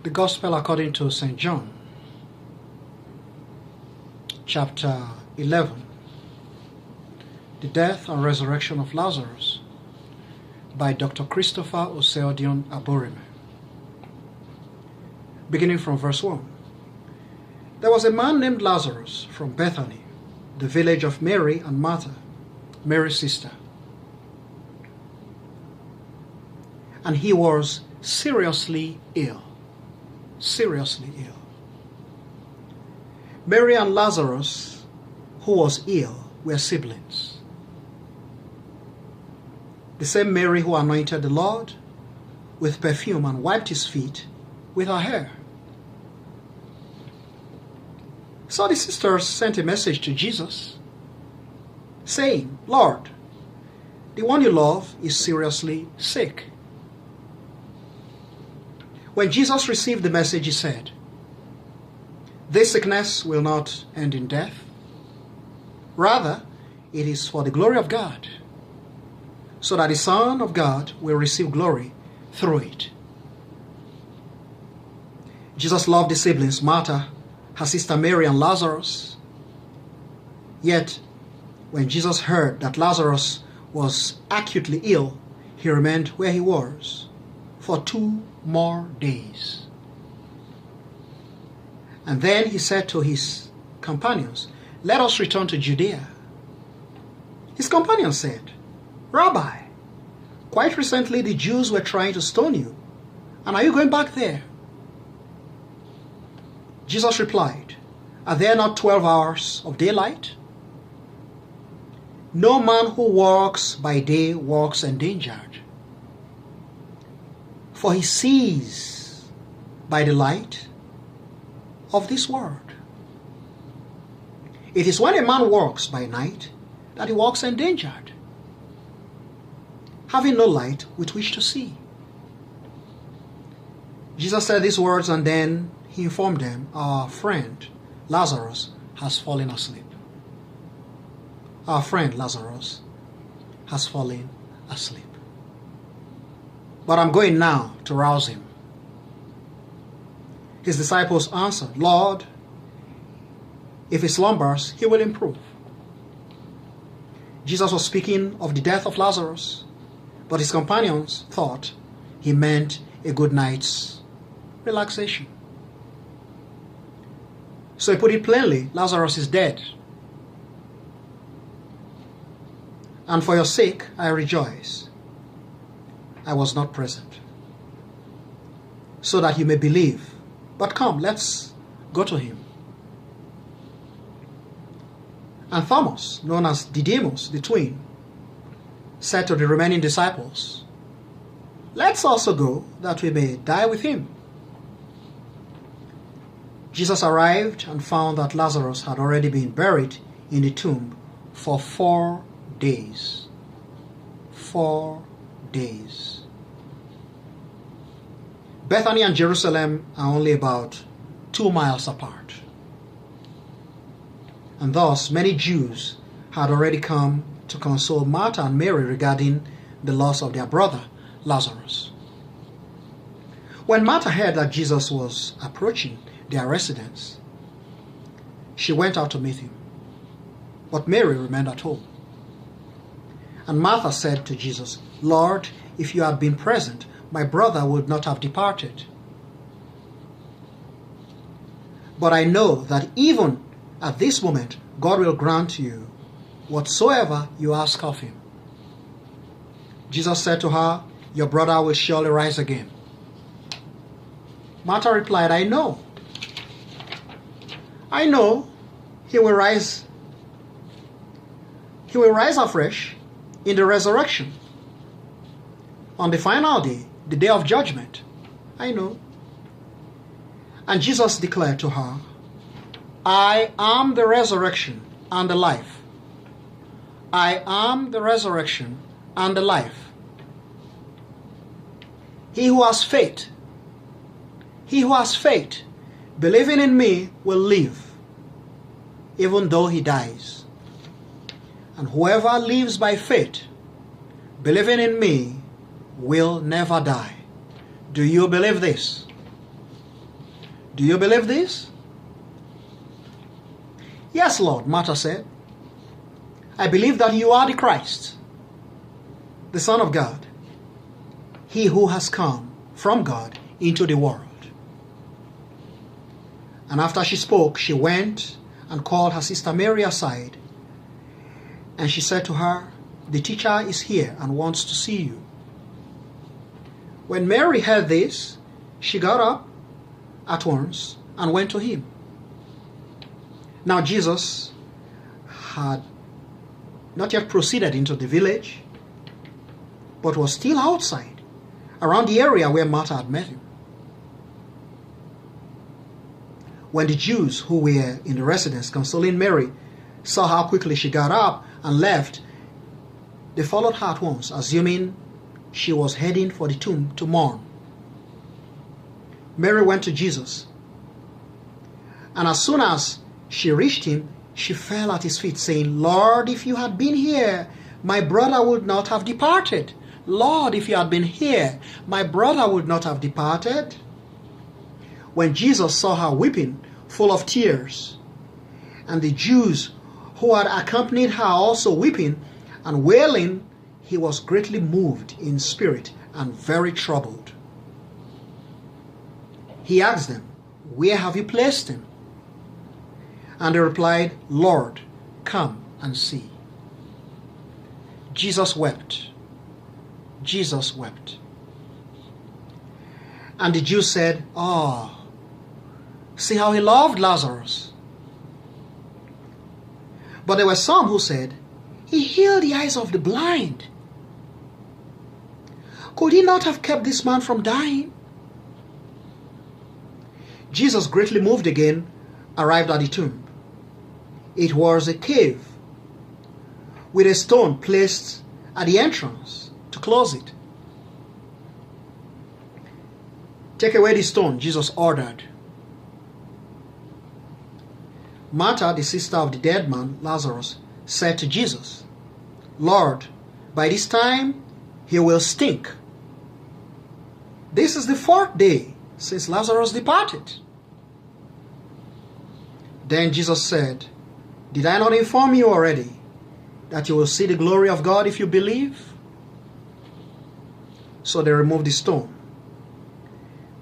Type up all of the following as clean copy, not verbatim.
The Gospel according to St. John, chapter 11, the death and resurrection of Lazarus, by Dr. Christopher Oseodion Aburime. Beginning from verse 1. There was a man named Lazarus from Bethany, the village of Mary and Martha, Mary's sister. And he was seriously ill. Seriously ill. Mary and Lazarus, who was ill, were siblings. The same Mary who anointed the Lord with perfume and wiped his feet with her hair. So the sisters sent a message to Jesus, saying, "Lord, the one you love is seriously sick." When Jesus received the message, he said, "This sickness will not end in death. Rather, it is for the glory of God, so that the Son of God will receive glory through it." Jesus loved the siblings, Martha, her sister Mary, and Lazarus. Yet, when Jesus heard that Lazarus was acutely ill, he remained where he was for 2 more days. And then he said to his companions, "Let us return to Judea." His companions said, "Rabbi, quite recently the Jews were trying to stone you, and are you going back there?" Jesus replied, "Are there not 12 hours of daylight? No man who walks by day walks endangered, for he sees by the light of this world. It is when a man walks by night that he walks endangered, having no light with which to see." Jesus said these words, and then he informed them, "Our friend Lazarus has fallen asleep." Our friend Lazarus has fallen asleep. "But I'm going now to rouse him." His disciples answered, "Lord, if he slumbers, he will improve." Jesus was speaking of the death of Lazarus, but his companions thought he meant a good night's relaxation. So he put it plainly, "Lazarus is dead. And for your sake I rejoice I was not present, so that you may believe. But come, let's go to him." And Thomas, known as Didymus, the twin, said to the remaining disciples, "Let's also go, that we may die with him." Jesus arrived and found that Lazarus had already been buried in the tomb for 4 days. 4 days. Bethany and Jerusalem are only about 2 miles apart. And thus many Jews had already come to console Martha and Mary regarding the loss of their brother Lazarus. When Martha heard that Jesus was approaching their residence, she went out to meet him, but Mary remained at home. And Martha said to Jesus, "Lord, if you had been present, my brother would not have departed. But I know that even at this moment, God will grant you whatsoever you ask of him." Jesus said to her, "Your brother will surely rise again." Martha replied, I know he will rise afresh in the resurrection on the final day, the day of judgment. I know." And Jesus declared to her, "I am the resurrection and the life. I am the resurrection and the life. He who has faith, believing in me, will live, even though he dies. And whoever lives by faith, believing in me, will never die. Do you believe this?" Do you believe this? Yes, Lord, Martha said. I believe that you are the Christ, the Son of God, he who has come from God into the world. And after she spoke, she went and called her sister Mary aside. And she said to her, the teacher is here and wants to see you. When Mary heard this, she got up at once and went to him. Now Jesus had not yet proceeded into the village, but was still outside, around the area where Martha had met him. When the Jews who were in the residence consoling Mary saw how quickly she got up and left, they followed her at once, assuming she was heading for the tomb to mourn. Mary went to Jesus, and as soon as she reached him, she fell at his feet, saying, Lord, if you had been here, my brother would not have departed. Lord, if you had been here, my brother would not have departed. When Jesus saw her weeping, full of tears, and the Jews who had accompanied her also weeping and wailing, he was greatly moved in spirit and very troubled. He asked them, where have you placed him? And they replied, Lord, come and see. Jesus wept. Jesus wept. And the Jews said, see how he loved Lazarus. But there were some who said, he healed the eyes of the blind. Could he not have kept this man from dying? Jesus, greatly moved again, arrived at the tomb. It was a cave with a stone placed at the entrance to close it. Take away the stone, Jesus ordered. Martha, the sister of the dead man, Lazarus, said to Jesus, Lord, by this time he will stink. This is the 4th day since Lazarus departed. Then Jesus said, did I not inform you already that you will see the glory of God if you believe? So they removed the stone.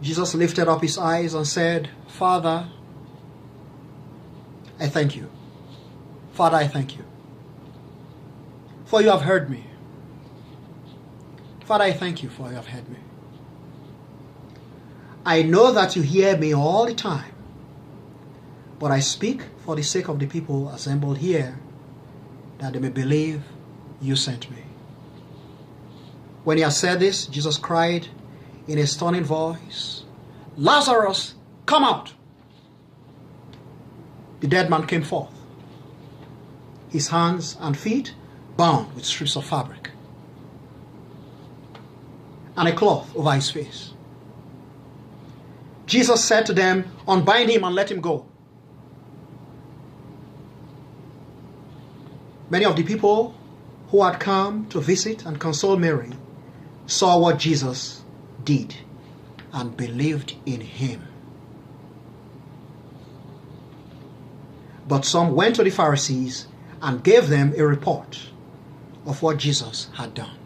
Jesus lifted up his eyes and said, Father, I thank you. Father, I thank you. For you have heard me. Father, I thank you for you have heard me. I know that you hear me all the time, but I speak for the sake of the people assembled here, that they may believe you sent me. When he had said this, Jesus cried in a stunning voice, Lazarus, come out! The dead man came forth, his hands and feet bound with strips of fabric, and a cloth over his face. Jesus said to them, unbind him and let him go. Many of the people who had come to visit and console Mary saw what Jesus did and believed in him. But some went to the Pharisees and gave them a report of what Jesus had done.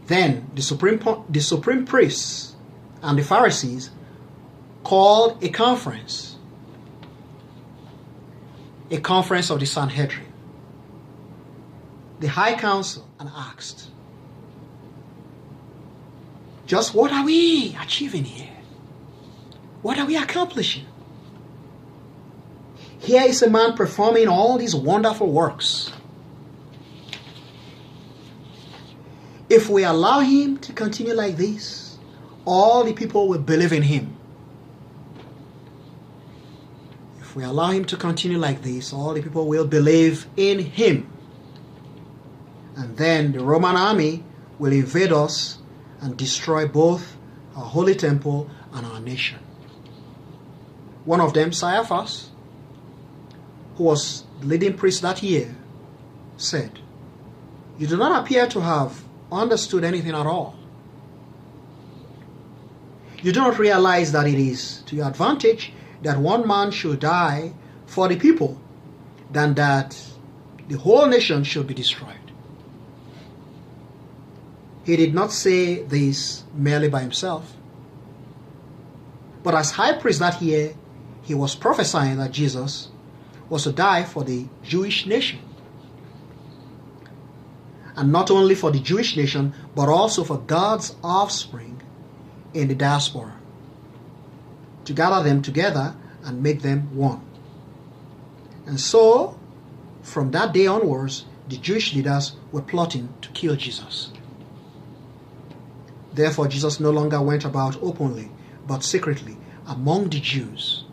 Then the supreme priests and the Pharisees called a conference of the Sanhedrin, the high council, and asked, just what are we achieving here? What are we accomplishing? Here is a man performing all these wonderful works. If we allow him to continue like this, all the people will believe in him. If we allow him to continue like this, all the people will believe in him. And then the Roman army will invade us and destroy both our holy temple and our nation. One of them, Caiaphas, who was the leading priest that year, said, you do not appear to have understood anything at all. You do not realize that it is to your advantage that one man should die for the people than that the whole nation should be destroyed. He did not say this merely by himself, but as high priest that year, he was prophesying that Jesus was to die for the Jewish nation. And not only for the Jewish nation, but also for God's offspring in the diaspora, to gather them together and make them one. And so, from that day onwards, the Jewish leaders were plotting to kill Jesus. Therefore, Jesus no longer went about openly, but secretly among the Jews.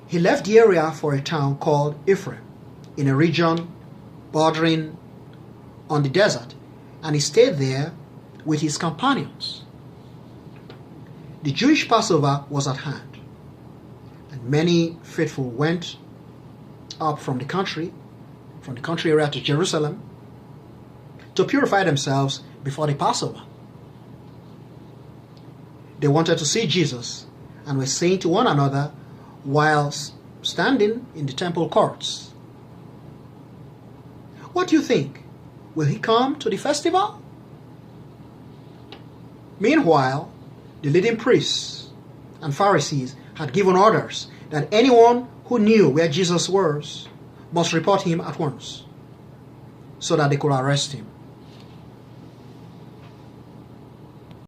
He left the area for a town called Ephraim, in a region bordering on the desert, and he stayed there with his companions. The Jewish Passover was at hand, and many faithful went up from the country area to Jerusalem to purify themselves before the Passover. They wanted to see Jesus and were saying to one another while standing in the temple courts, "What do you think? Will he come to the festival?" Meanwhile, the leading priests and Pharisees had given orders that anyone who knew where Jesus was must report him at once, so that they could arrest him.